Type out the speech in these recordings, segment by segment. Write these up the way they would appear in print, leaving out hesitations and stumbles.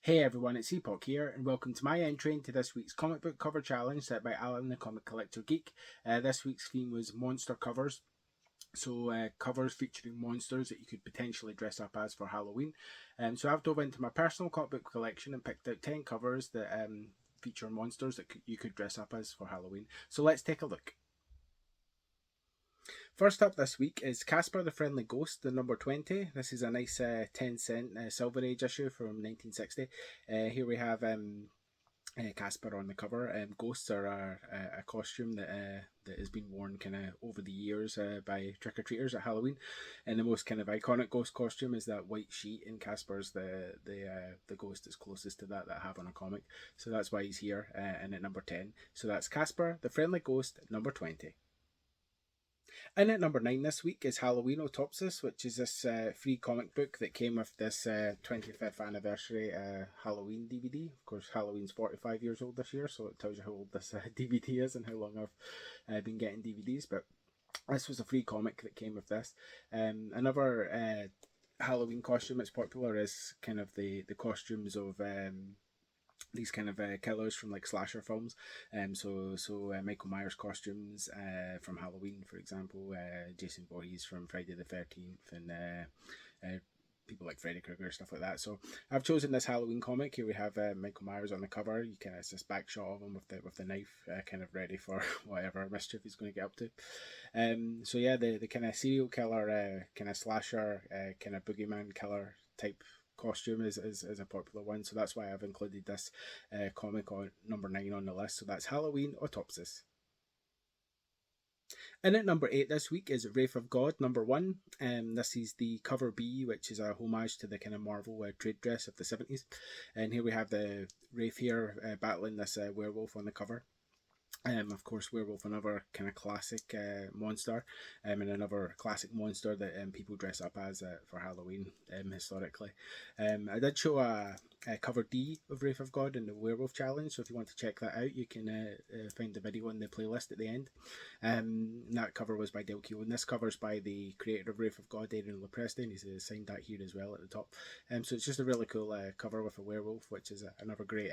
Hey everyone, it's Epoch here, and welcome to my entry into this week's comic book cover challenge set by Alan the Comic Collector Geek. This week's theme was monster covers, so covers featuring monsters that you could potentially dress up as for Halloween. So I've dove into my personal comic book collection and picked out 10 covers that feature monsters that you could dress up as for Halloween. So let's take a look. First up this week is Casper the Friendly Ghost, the number 20. This is a nice 10-cent Silver Age issue from 1960. Here we have Casper on the cover. Ghosts are a costume that has been worn kind of over the years by trick or treaters at Halloween, and the most kind of iconic ghost costume is that white sheet. In Casper's the ghost that's closest to that I have on a comic, so that's why he's here and at number 10. So that's Casper the Friendly Ghost, number 20. And at number 9 this week is Halloween Autopsis, which is this free comic book that came with this 25th anniversary Halloween DVD. Of course, Halloween's 45 years old this year, so it tells you how old this DVD is and how long I've been getting DVDs. But this was a free comic that came with this. Another Halloween costume that's popular is kind of the costumes of these kind of killers from like slasher films. So Michael Myers costumes from Halloween, for example, Jason Voorhees from Friday the 13th, and people like Freddy Krueger, stuff like that. So I've chosen this Halloween comic. Here we have Michael Myers on the cover. You can it's this back shot of him with the knife, kind of ready for whatever mischief he's going to get up to. So yeah, the kind of serial killer, kind of slasher, kind of boogeyman killer type costume is a popular one, so that's why I've included this comic on number 9 on the list. So that's Halloween Autopsis. And at number 8 this week is Wraith of God, number 1. This is the cover B, which is a homage to the kind of Marvel trade dress of the 70s. And here we have the Wraith here battling this werewolf on the cover. Of course, werewolf, another kind of classic monster, and another classic monster that people dress up as for Halloween historically. I did show a cover D of Wraith of God in the Werewolf Challenge, so if you want to check that out, you can find the video in the playlist at the end. That cover was by Del Keough, and this cover is by the creator of Wraith of God, Aaron Lopresti, and he's signed that here as well at the top. So it's just a really cool cover with a werewolf, which is another great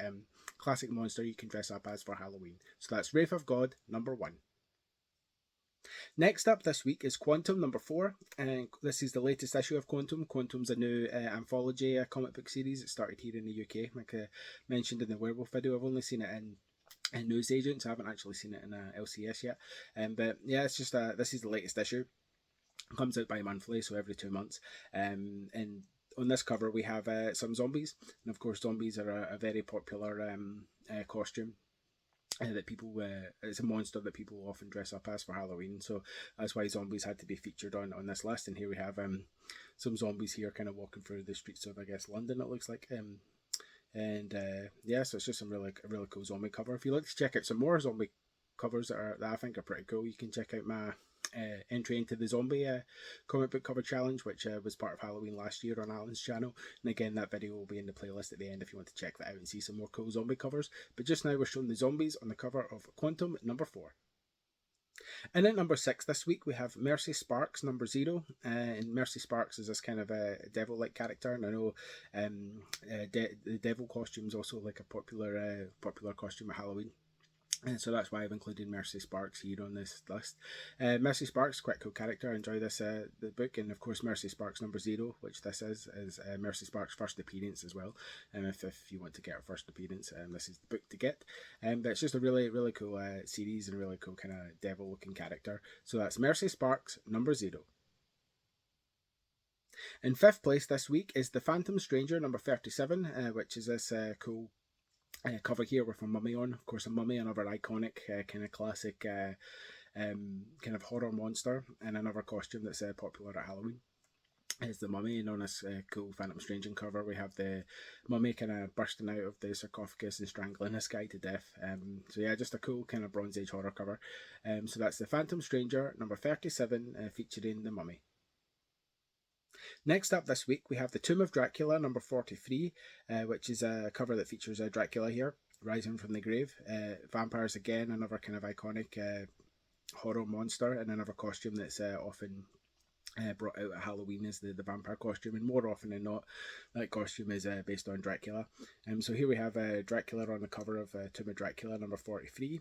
classic monster you can dress up as for Halloween. So that's Wraith of God, number 1. Next up this week is Quantum, number 4. This is the latest issue of Quantum. Quantum's a new anthology comic book series. It started here in the UK. Like I mentioned in the werewolf video, I've only seen it in Newsagents. I haven't actually seen it in LCS yet. But yeah, it's just this is the latest issue. It comes out bi-monthly, so every 2 months. And on this cover we have some zombies, and of course zombies are a very popular costume that people it's a monster that people often dress up as for Halloween, so that's why zombies had to be featured on this list. And here we have some zombies here kind of walking through the streets of, I guess, London, it looks like. Yeah, so it's just a really cool zombie cover. If you'd like to check out some more zombie covers that I think are pretty cool, you can check out my entry into the zombie comic book cover challenge, which was part of Halloween last year on Alan's channel. And again, that video will be in the playlist at the end if you want to check that out and see some more cool zombie covers. But just now we're showing the zombies on the cover of Quantum, number 4. And at number 6 this week we have Mercy Sparks, number 0. And Mercy Sparks is this kind of a devil-like character, and I know the devil costume is also like a popular costume at Halloween. And so that's why I've included Mercy Sparks here on this list. Mercy Sparks, quite a cool character. I enjoy this the book, and of course Mercy Sparks number 0, which this is Mercy Sparks' first appearance as well. And if you want to get her first appearance, this is the book to get. But it's just a really cool series and a really cool kind of devil-looking character. So that's Mercy Sparks number 0. In 5th place this week is The Phantom Stranger number 37, which is this cool cover here with a mummy on. Of course, a mummy, another iconic kind of classic kind of horror monster, and another costume that's popular at Halloween is the mummy. And on this cool Phantom Stranger cover we have the mummy kind of bursting out of the sarcophagus and strangling this guy to death. So yeah, just a cool kind of Bronze Age horror cover. So that's The Phantom Stranger number 37, featuring the mummy. Next up this week we have The Tomb of Dracula number 43, which is a cover that features Dracula here rising from the grave. Vampires again, another kind of iconic horror monster, and another costume that's often brought out at Halloween as the vampire costume, and more often than not, that costume is based on Dracula. So here we have Dracula on the cover of Tomb of Dracula number 43,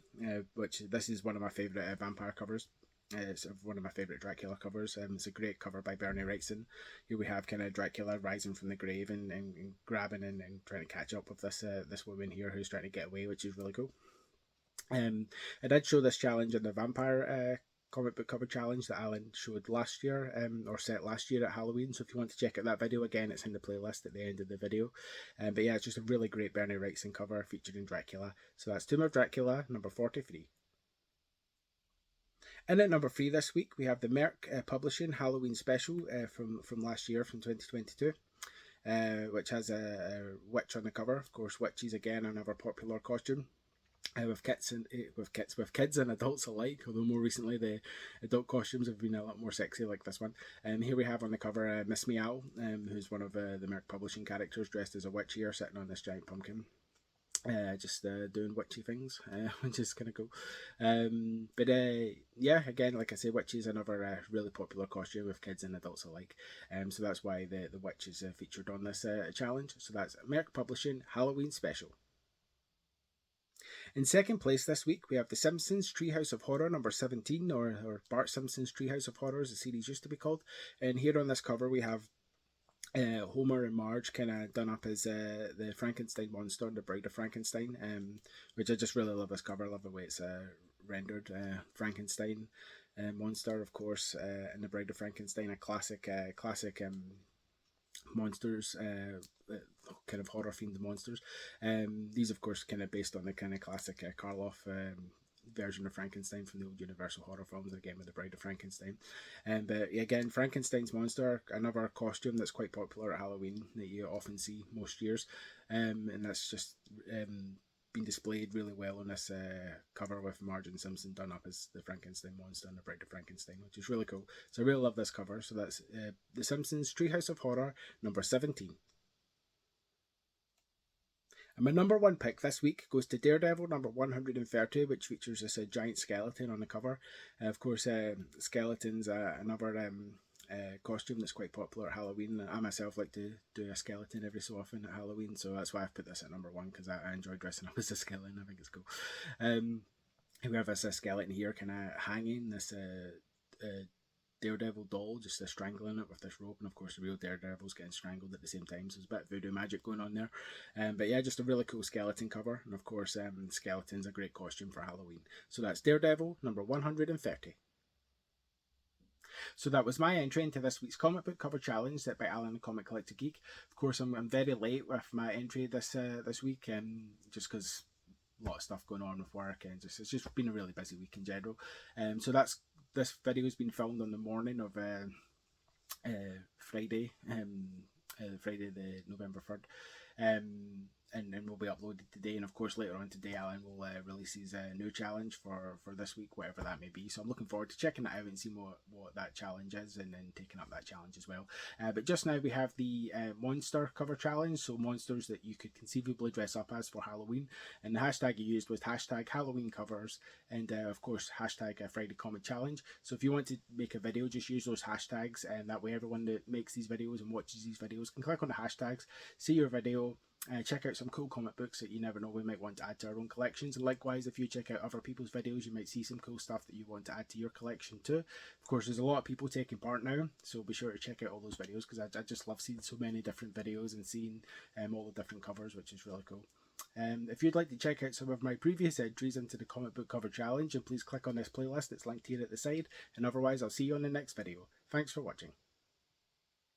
which this is one of my favourite vampire covers. It's one of my favourite Dracula covers. It's a great cover by Bernie Wrightson. Here we have kind of Dracula rising from the grave and grabbing and trying to catch up with this woman here who's trying to get away, which is really cool. I did show this challenge in the vampire comic book cover challenge that Alan showed last year, or set last year at Halloween. So if you want to check out that video again, it's in the playlist at the end of the video. But yeah, it's just a really great Bernie Wrightson cover featuring Dracula. So that's Tomb of Dracula number 43. And at number 3 this week, we have the Merck Publishing Halloween Special from last year, from 2022. Which has a witch on the cover. Of course, witches again, another popular costume. With kids and adults alike. Although more recently the adult costumes have been a lot more sexy, like this one. Here we have on the cover Miss Meow, who's one of the Merck Publishing characters, dressed as a witch here, sitting on this giant pumpkin. Just doing witchy things, which is kind of cool. But yeah, again, like I say, witch is another really popular costume with kids and adults alike. So that's why the witch is featured on this challenge. So that's Merck Publishing Halloween Special. In second place this week, we have The Simpsons Treehouse of Horror number 17, or Bart Simpson's Treehouse of Horror, as the series used to be called. And here on this cover, we have Homer and Marge kind of done up as the Frankenstein monster, the Bride of Frankenstein, which I just really love this cover. I love the way it's rendered. Frankenstein monster, of course, and the Bride of Frankenstein, a classic monsters, kind of horror themed monsters. These, of course, kind of based on the kind of classic Karloff version of Frankenstein from the old Universal horror films, again with the Bride of Frankenstein. But again, Frankenstein's monster, another costume that's quite popular at Halloween that you often see most years, and that's just been displayed really well on this cover with Marge and Simpson done up as the Frankenstein monster and the Bride of Frankenstein, which is really cool. So I really love this cover. So that's The Simpsons Treehouse of Horror number 17. And my number 1 pick this week goes to Daredevil number 130, which features this giant skeleton on the cover. Of course, skeletons, another costume that's quite popular at Halloween. I myself like to do a skeleton every so often at Halloween, so that's why I've put this at number 1, because I enjoy dressing up as a skeleton. I think it's cool. We have this skeleton here kind of hanging, this Daredevil doll just strangling it with this rope, and of course the real Daredevil's getting strangled at the same time, so there's a bit of voodoo magic going on there. But yeah, just a really cool skeleton cover, and of course skeleton's a great costume for Halloween. So that's Daredevil number 130. So that was my entry into this week's comic book cover challenge set by Alan the Comic Collector Geek. Of course, I'm very late with my entry this week, just because a lot of stuff going on with work, and it's just been a really busy week in general. So this video has been filmed on the morning of Friday, Friday the November 3rd. And will be uploaded today, and of course later on today Alan will release his new challenge for this week, whatever that may be. So I'm looking forward to checking that out and seeing what that challenge is, and then taking up that challenge as well. But just now we have the monster cover challenge, so monsters that you could conceivably dress up as for Halloween, and the hashtag you used was hashtag Halloween covers, and of course hashtag Friday Comic Challenge. So if you want to make a video, just use those hashtags, and that way everyone that makes these videos and watches these videos can click on the hashtags, see your video, check out some cool comic books that you never know we might want to add to our own collections. And likewise, if you check out other people's videos, you might see some cool stuff that you want to add to your collection too. Of course, there's a lot of people taking part now, so be sure to check out all those videos, because I just love seeing so many different videos and seeing all the different covers, which is really cool. If you'd like to check out some of my previous entries into the comic book cover challenge, and please click on this playlist, it's linked here at the side. And otherwise, I'll see you on the next video. Thanks for watching.